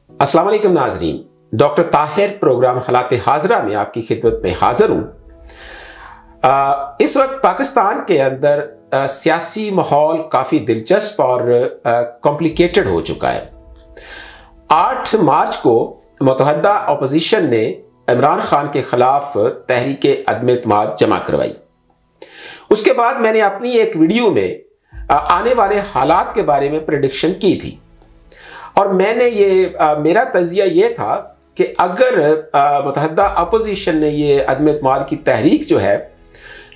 अस्सलाम वालेकुम नाज़रीन, डॉक्टर ताहिर प्रोग्राम हालात हाजरा में आपकी खिदमत में हाजिर हूँ। इस वक्त पाकिस्तान के अंदर सियासी माहौल काफ़ी दिलचस्प और कॉम्प्लिकेटेड हो चुका है। 8 मार्च को मुतहद्दा अपोजिशन ने इमरान खान के खिलाफ तहरीके अदम एतमाद जमा करवाई। उसके बाद मैंने अपनी एक वीडियो में आने वाले हालात के बारे में प्रेडिक्शन की थी और मैंने मेरा तजिया ये था कि अगर मुतहद्दा अपोजिशन ने ये अदम एतमाद की तहरीक जो है,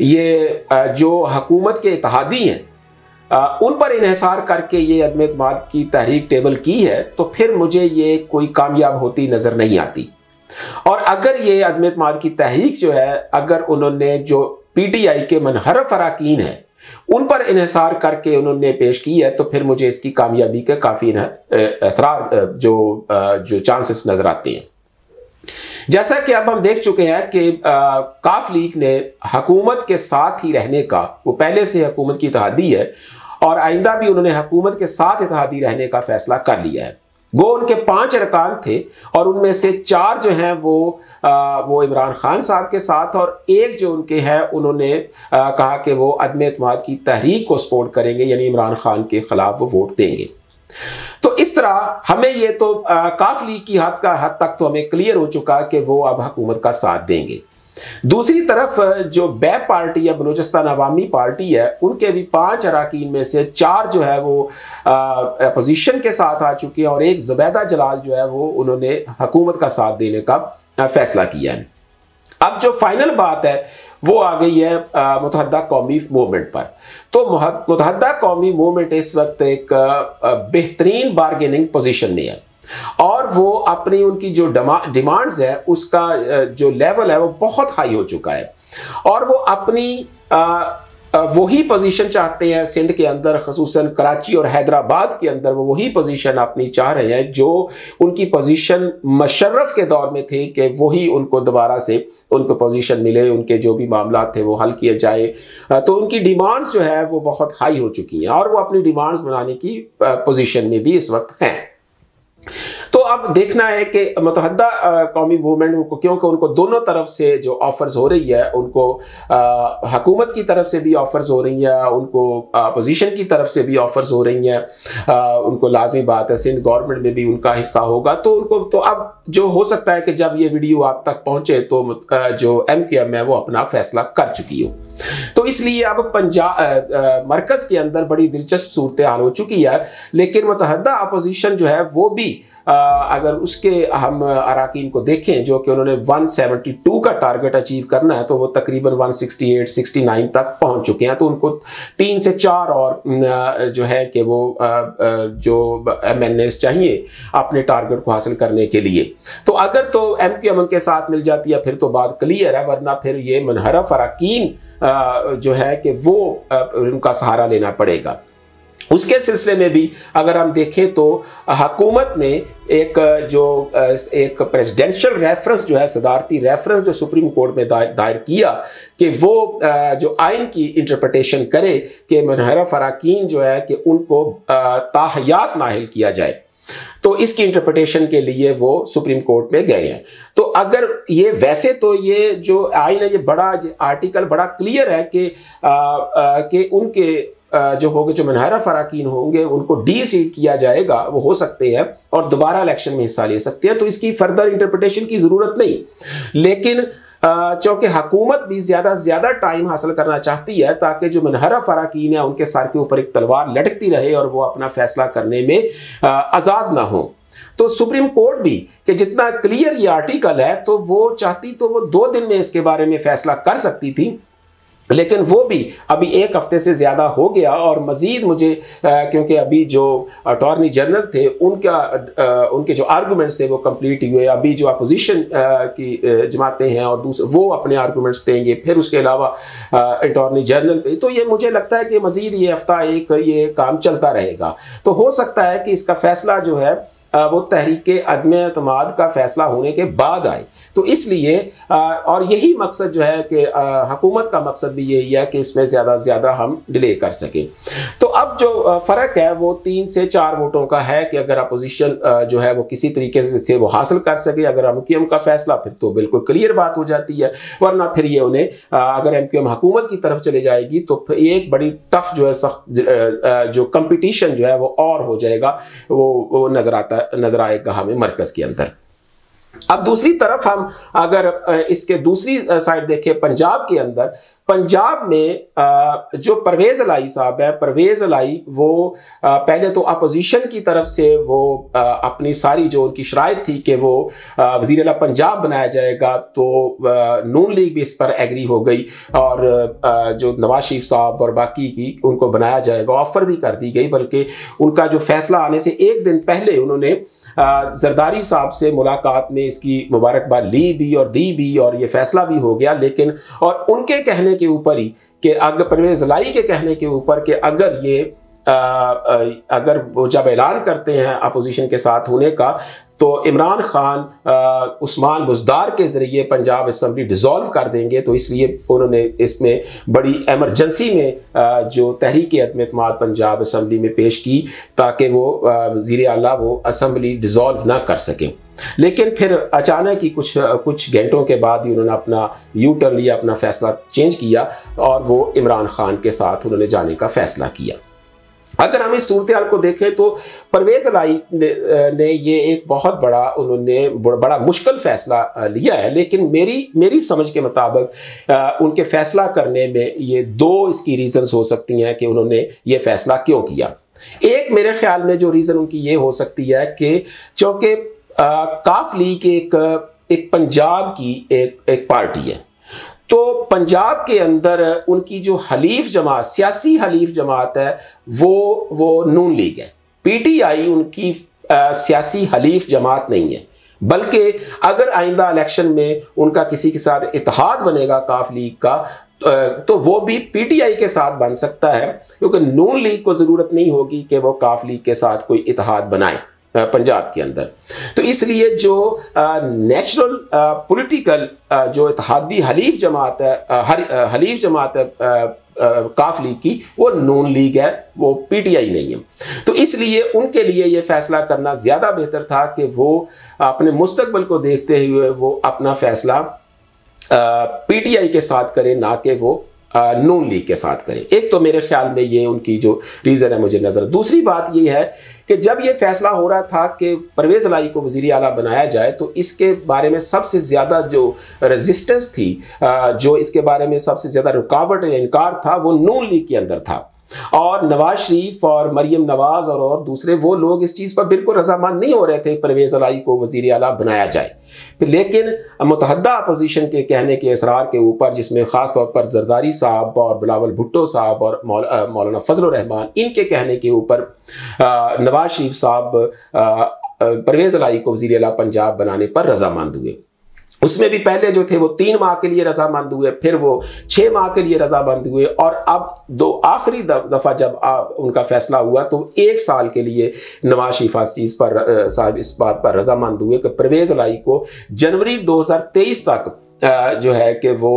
ये जो हुकूमत के इत्तेहादी हैं उन पर इन्हिसार करके ये अदम एतमाद की तहरीक टेबल की है, तो फिर मुझे ये कोई कामयाब होती नज़र नहीं आती। और अगर ये अदम एतमाद की तहरीक जो है, अगर उन्होंने जो PTI के मनहरफ अरकान हैं उन पर इन्हिसार करके उन्होंने पेश की है, तो फिर मुझे इसकी कामयाबी के काफ़ी असरार जो चांसेस नज़र आते हैं। जैसा कि अब हम देख चुके हैं कि काफ लीग ने हुकूमत के साथ ही रहने का, वो पहले से हुकूमत की इत्तेहादी है और आइंदा भी उन्होंने हुकूमत के साथ इत्तेहादी रहने का फैसला कर लिया है। गो उनके 5 अरकान थे और उनमें से 4 जो हैं वो इमरान खान साहब के साथ, और एक जो उनके हैं उन्होंने कहा कि वो अदम एतमाद की तहरीक को सपोर्ट करेंगे, यानी इमरान खान के खिलाफ वो वोट देंगे। तो इस तरह हमें ये तो काफ लीग की हद तक तो हमें क्लियर हो चुका कि वो अब हुकूमत का साथ देंगे। दूसरी तरफ जो बैप पार्टी या बलूचिस्तान अवामी पार्टी है, उनके भी 5 अरकान में से 4 जो है वो अपोजिशन के साथ आ चुके हैं और एक ज़ुबैदा जलाल जो है वो उन्होंने हुकूमत का साथ देने का फैसला किया है। अब जो फाइनल बात है वो आ गई है मुतहद्दा कौमी मूवमेंट पर। तो मुतहद्दा कौमी मूवमेंट इस वक्त एक बेहतरीन बारगेनिंग पोजीशन में है और वो अपनी उनकी जो डिमांड्स है उसका जो लेवल है वो बहुत हाई हो चुका है और वो अपनी वही पोजीशन चाहते हैं सिंध के अंदर, खसूसन कराची और हैदराबाद के अंदर वो वही पोजीशन अपनी चाह रहे हैं जो उनकी पोजीशन मुशर्रफ के दौर में थे, कि वही उनको दोबारा से उनको पोजीशन मिले, उनके जो भी मामला थे वो हल किए जाए। तो उनकी डिमांड्स जो है वो बहुत हाई हो चुकी हैं और वो अपनी डिमांड्स बनाने की पोजीशन में भी इस वक्त हैं। तो अब देखना है कि मुतहद्दा कौमी मूवमेंट को, क्योंकि उनको दोनों तरफ से जो ऑफर्स हो रही है, उनको हुकूमत की तरफ से भी ऑफर्स हो रही हैं, उनको अपोजिशन की तरफ से भी ऑफर्स हो रही हैं, उनको लाजमी बात है सिंध गवर्नमेंट में भी उनका हिस्सा होगा। तो उनको तो अब जो हो सकता है कि जब ये वीडियो आप तक पहुंचे तो जो MQM है वो अपना फैसला कर चुकी हो। तो इसलिए अब पंजाब मरकज़ के अंदर बड़ी दिलचस्प सूरत हाल हो चुकी है, लेकिन मुतहद्दा अपोजिशन जो है वो भी अगर उसके हम अरकान को देखें जो कि उन्होंने 172 का टारगेट अचीव करना है, तो वो तकरीबन 168-69 तक पहुंच चुके हैं। तो उनको 3 से 4 और जो है कि वो जो MNAs चाहिए अपने टारगेट को हासिल करने के लिए। तो अगर तो MQM के साथ मिल जाती है फिर तो बात क्लियर है, वरना फिर ये मनहरफ अरकान जो है कि वो उनका सहारा लेना पड़ेगा। उसके सिलसिले में भी अगर हम देखें तो हुकूमत ने एक प्रेसिडेंशियल रेफरेंस जो है, सदारती रेफरेंस जो सुप्रीम कोर्ट में दायर किया कि वो जो आइन की इंटरप्रिटेशन करे कि मनहरफ अरकान जो है कि उनको ताहयात नाहिल किया जाए। तो इसकी इंटरप्रिटेशन के लिए वो सुप्रीम कोर्ट में गए हैं। तो अगर ये वैसे तो ये जो आइन है, ये बड़ा आर्टिकल बड़ा क्लियर है कि उनके जो होंगे, जो मनहरफ अरकान होंगे उनको डी-सीट किया जाएगा, वो हो सकते हैं और दोबारा इलेक्शन में हिस्सा ले सकते हैं। तो इसकी फर्दर इंटरप्रिटेशन की ज़रूरत नहीं, लेकिन चूँकि हुकूमत भी ज़्यादा से ज़्यादा टाइम हासिल करना चाहती है ताकि जो मनहरफ अरकान है उनके सर के ऊपर एक तलवार लटकती रहे और वो अपना फैसला करने में आज़ाद ना हो। तो सुप्रीम कोर्ट भी कि जितना क्लियर ये आर्टिकल है, तो वो चाहती तो वो 2 दिन में इसके बारे में फैसला कर सकती थी, लेकिन वो भी अभी 1 हफ्ते से ज़्यादा हो गया। और मज़ीद मुझे क्योंकि अभी जो अटॉर्नी जनरल थे उनके जो आर्गूमेंट्स थे वो कंप्लीट हुए, अभी जो अपोजिशन की जमातें हैं और दूसरे वो अपने आर्गूमेंट्स देंगे, फिर उसके अलावा अटॉर्नी जनरल पे, तो ये मुझे लगता है कि मज़ीद ये हफ्ता एक ये काम चलता रहेगा। तो हो सकता है कि इसका फैसला जो है वो तहरीके अदम एतमाद का फैसला होने के बाद आए। तो इसलिए और यही मकसद जो है कि हुकूमत का मकसद भी यही है कि इसमें ज़्यादा से ज़्यादा हम डिले कर सकें। तो अब जो फ़र्क है वो 3 से 4 वोटों का है कि अगर अपोजिशन जो है वो किसी तरीके से वो हासिल कर सके, अगर एमक्यूएम का फैसला, फिर तो बिल्कुल क्लियर बात हो जाती है, वरना फिर ये उन्हें अगर एमक्यूएम हुकूमत की तरफ चले जाएगी तो एक बड़ी टफ जो है सख्त जो कंपटीशन जो है वो और हो जाएगा, वो नजर आएगा हमें मरकज के अंदर। अब दूसरी तरफ हम अगर इसके दूसरी साइड देखें, पंजाब के अंदर, पंजाब में जो परवेज़ इलाही साहब है, परवेज़ इलाही वो पहले तो अपोजिशन की तरफ से वो अपनी सारी जो उनकी शराइत थी कि वो वज़ीर आला पंजाब बनाया जाएगा, तो नून लीग भी इस पर एग्री हो गई और जो नवाज शरीफ साहब और बाकी की उनको बनाया जाएगा ऑफ़र भी कर दी गई, बल्कि उनका जो फैसला आने से एक दिन पहले उन्होंने जरदारी साहब से मुलाकात में इसकी मुबारकबाद ली भी और दी भी और ये फैसला भी हो गया। लेकिन और उनके कहने के ऊपर ही कि अगर परवेज़ इलाही के कहने के ऊपर कि अगर ये अगर वो जब ऐलान करते हैं अपोजिशन के साथ होने का, तो इमरान खान उस्मान बुज़दार के ज़रिए पंजाब असम्बली डिज़ोल्व कर देंगे, तो इसलिए उन्होंने इसमें बड़ी एमरजेंसी में जो तहरीक अदम-ए-इत्तेमाद पंजाब असम्बली में पेश की ताकि वो वज़ीर आला वो असम्बली डिज़ोल्व ना कर सकें। लेकिन फिर अचानक ही कुछ घंटों के बाद ही उन्होंने अपना यू टर्न लिया, अपना फ़ैसला चेंज किया और वो इमरान खान के साथ उन्होंने जाने का फ़ैसला किया। अगर हम इस सूरत हाल को देखें तो परवेज़ इलाही ने ये एक बहुत बड़ा उन्होंने बड़ा मुश्किल फ़ैसला लिया है, लेकिन मेरी समझ के मुताबिक उनके फ़ैसला करने में ये 2 इसकी रीज़न्स हो सकती हैं कि उन्होंने ये फ़ैसला क्यों किया। एक मेरे ख्याल में जो रीज़न उनकी ये हो सकती है कि चूँकि काफ लीग एक पंजाब की एक पार्टी है, तो पंजाब के अंदर उनकी जो हलीफ जमात, सियासी हलीफ जमात है वो नून लीग है। पीटीआई उनकी सियासी हलीफ जमात नहीं है, बल्कि अगर आइंदा इलेक्शन में उनका किसी के साथ इत्तेहाद बनेगा काफ लीग का, तो वो भी पीटीआई के साथ बन सकता है, क्योंकि नून लीग को ज़रूरत नहीं होगी कि वो काफ लीग के साथ कोई इत्तेहाद बनाए पंजाब के अंदर। तो इसलिए जो नेचुरल पॉलिटिकल जो इत्तेहादी हलीफ जमात है, हलीफ जमात है काफ लीग की, वो नून लीग है, वो पीटीआई नहीं है। तो इसलिए उनके लिए ये फैसला करना ज़्यादा बेहतर था कि वो अपने मुस्तकबिल को देखते हुए वो अपना फैसला पीटीआई के साथ करें, ना कि वो नून लीग के साथ करें। एक तो मेरे ख्याल में ये उनकी जो रीज़न है मुझे नज़र। दूसरी बात ये है कि जब ये फैसला हो रहा था कि परवेज़ इलाही को वज़ीर आला बनाया जाए, तो इसके बारे में सबसे ज़्यादा जो रेजिस्टेंस थी, जो इसके बारे में सबसे ज़्यादा रुकावट या इनकार था, वो नून लीग के अंदर था। और नवाज शरीफ और मरियम नवाज और दूसरे वो लोग इस चीज़ पर बिल्कुल रजामंद नहीं हो रहे थे परवेज़ इलाही को वज़ीर आला बनाया जाए। लेकिन मुतहद्दा अपोजिशन के कहने के असरार के ऊपर, जिसमें ख़ास तौर पर जरदारी साहब और बिलावल भुट्टो साहब और मौलाना फजल रहमान, इनके कहने के ऊपर नवाज शरीफ साहब परवेज़ इलाही को वज़ीर आला पंजाब बनाने पर रजामंद हुए। उसमें भी पहले जो थे वो 3 माह के लिए रजामंद हुए, फिर वो 6 माह के लिए रजामंद हुए, और अब आखिरी दफ़ा जब उनका फैसला हुआ तो 1 साल के लिए नवाज शरीफ साहब इस बात पर रजामंद हुए कि परवेज़ इलाही को जनवरी 2023 तक जो है कि वो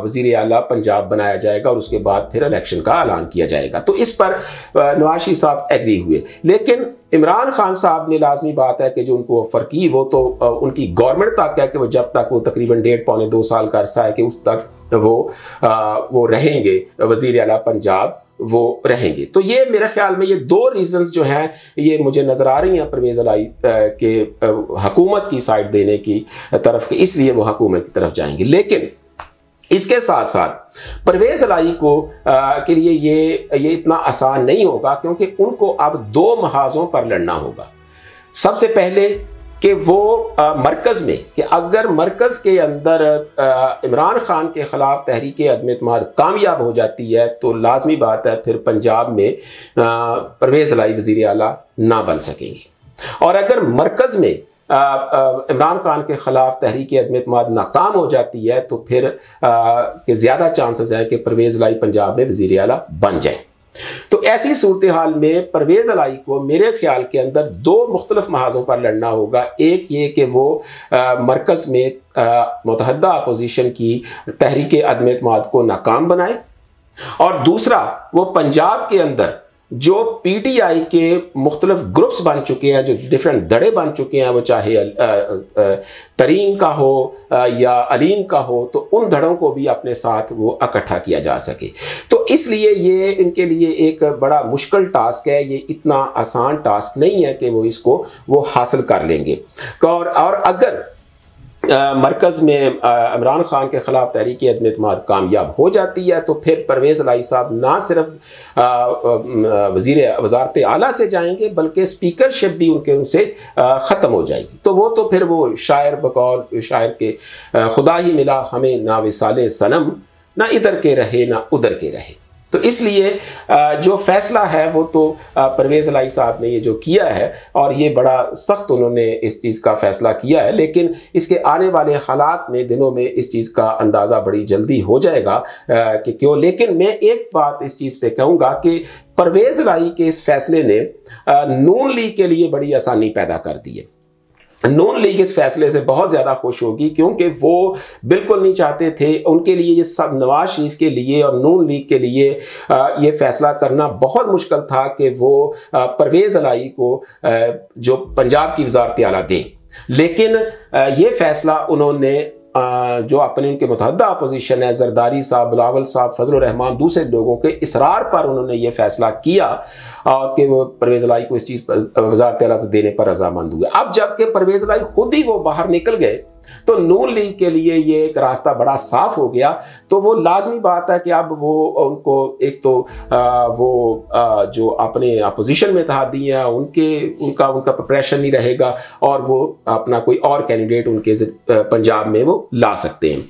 वज़ीर आला पंजाब बनाया जाएगा और उसके बाद फिर इलेक्शन का ऐलान किया जाएगा। तो इस पर नवाज शरीफ साहब एग्री हुए। लेकिन इमरान खान साहब ने, लाजमी बात है कि जो उनको ऑफर की वो तो उनकी गवर्नमेंट तक है कि वो जब तक वो तकरीबन 1.5-2 साल का अरसा है कि उस तक वो रहेंगे, वज़ीर आला पंजाब वो रहेंगे। तो ये मेरे ख्याल में ये 2 रीज़न्स जो हैं ये मुझे नज़र आ रही हैं परवेज़ इलाही के हुकूमत की साइड देने की तरफ के, इसलिए वो हुकूमत की तरफ जाएंगे। लेकिन इसके साथ साथ परवेज़ इलाही को के लिए ये इतना आसान नहीं होगा, क्योंकि उनको अब 2 महाज़ों पर लड़ना होगा। सबसे पहले कि वो मरकज़ में, कि अगर मरकज़ के अंदर इमरान खान के ख़िलाफ़ तहरीक अदम-ए-इत्तेमाद कामयाब हो जाती है तो लाजमी बात है फिर पंजाब में परवेज़ इलाही वज़ीर आला ना बन सकेंगे। और अगर मरकज़ में इमरान खान के ख़िलाफ़ तहरीक अदम-ए-इत्तेमाद नाकाम हो जाती है तो फिर के ज़्यादा चांसेस हैं कि परवेज़ इलाही पंजाब में वज़ीर आला बन जाए। तो ऐसी सूरत हाल में परवेज़ इलाही को मेरे ख्याल के अंदर 2 मुख्तलिफ महाज़ों पर लड़ना होगा। एक ये कि वो मरकज़ में मुतहद्दा अपोजिशन की तहरीक अदम-ए-इत्तेमाद को नाकाम बनाए, और दूसरा वो पंजाब के अंदर जो PTI के मुख्तलिफ ग्रुप्स बन चुके हैं, जो डिफरेंट धड़े बन चुके हैं, वो चाहे तरीन का हो या अलीम का हो, तो उन धड़ों को भी अपने साथ वो इकट्ठा किया जा सके। तो इसलिए ये इनके लिए एक बड़ा मुश्किल टास्क है, ये इतना आसान टास्क नहीं है कि वो हासिल कर लेंगे। और अगर मरकज़ में इमरान खान के ख़िलाफ़ तहरीक अदम एतमाद कामयाब हो जाती है, तो फिर परवेज़ इलाही साहब ना सिर्फ वज़ारत आला से जाएंगे, बल्कि स्पीकरशिप भी उनसे ख़त्म हो जाएगी। तो वो फिर वो शायर बकौल शायर के खुदा ही मिला हमें, ना विसाले सनम, ना इधर के रहे ना उधर के रहे। तो इसलिए जो फ़ैसला है वो तो परवेज़ इलाही साहब ने ये जो किया है, और ये बड़ा सख्त उन्होंने इस चीज़ का फ़ैसला किया है, लेकिन इसके आने वाले हालात में दिनों में इस चीज़ का अंदाज़ा बड़ी जल्दी हो जाएगा कि क्यों। लेकिन मैं एक बात इस चीज़ पे कहूँगा कि परवेज़ इलाही के इस फ़ैसले ने नून लीग के लिए बड़ी आसानी पैदा कर दी है। नून लीग इस फैसले से बहुत ज़्यादा खुश होगी, क्योंकि वो बिल्कुल नहीं चाहते थे, उनके लिए ये सब नवाज शरीफ के लिए और नून लीग के लिए ये फैसला करना बहुत मुश्किल था कि वो परवेज़ इलाही को जो पंजाब की वज़ारत आला दें। लेकिन ये फैसला उन्होंने जो अपने उनके मुतहद्दा अपोजिशन है, जरदारी साहब, बिलावल साहब, फजल रहमान, दूसरे लोगों के इसरार पर उन्होंने ये फैसला किया कि वो परवेज़ इलाही को इस चीज़ पर वज़ारत आला से देने पर रज़ामंद हुए। अब जबकि परवेज़ इलाही खुद ही वो बाहर निकल गए, तो नून लीग के लिए ये एक रास्ता बड़ा साफ हो गया। तो वो लाजमी बात है कि अब वो उनको एक तो जो अपने अपोजिशन में इत्तेहादी हैं उनका प्रेशर नहीं रहेगा, और वो अपना कोई और कैंडिडेट उनके पंजाब में वो ला सकते हैं।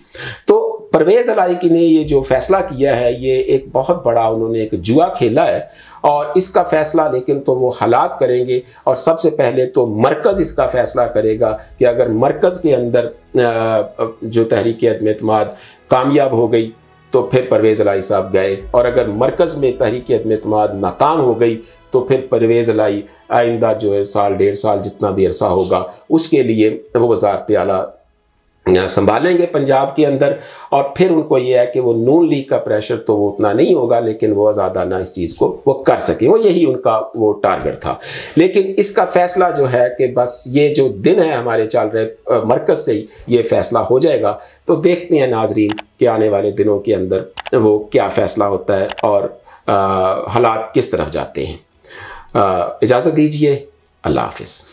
तो परवेज़ इलाही ने ये जो फैसला किया है, ये एक बहुत बड़ा उन्होंने एक जुआ खेला है, और इसका फैसला लेकिन तो वो हालात करेंगे, और सबसे पहले तो मरकज़ इसका फैसला करेगा कि अगर मरकज़ के अंदर जो तहरीक अदम एतमाद कामयाब हो गई तो फिर परवेज़ इलाही साहब गए, और अगर मरकज़ में तहरीक अदम एतमाद नाकाम हो गई तो फिर परवेज़ इलाही आइंदा जो है साल डेढ़ साल जितना भी अरसा होगा उसके लिए वो वज़ारत आला संभालेंगे पंजाब के अंदर। और फिर उनको ये है कि वो नून लीग का प्रेशर तो वो उतना नहीं होगा, लेकिन वो आज़ादाना इस चीज़ को वो कर सके, वो यही उनका वो टारगेट था। लेकिन इसका फैसला जो है कि बस ये जो दिन है हमारे चल रहे मरकज़ से ही ये फैसला हो जाएगा। तो देखते हैं नाजरीन कि आने वाले दिनों के अंदर वो क्या फ़ैसला होता है और हालात किस तरफ जाते हैं। इजाज़त दीजिए, अल्लाह हाफ़िज़।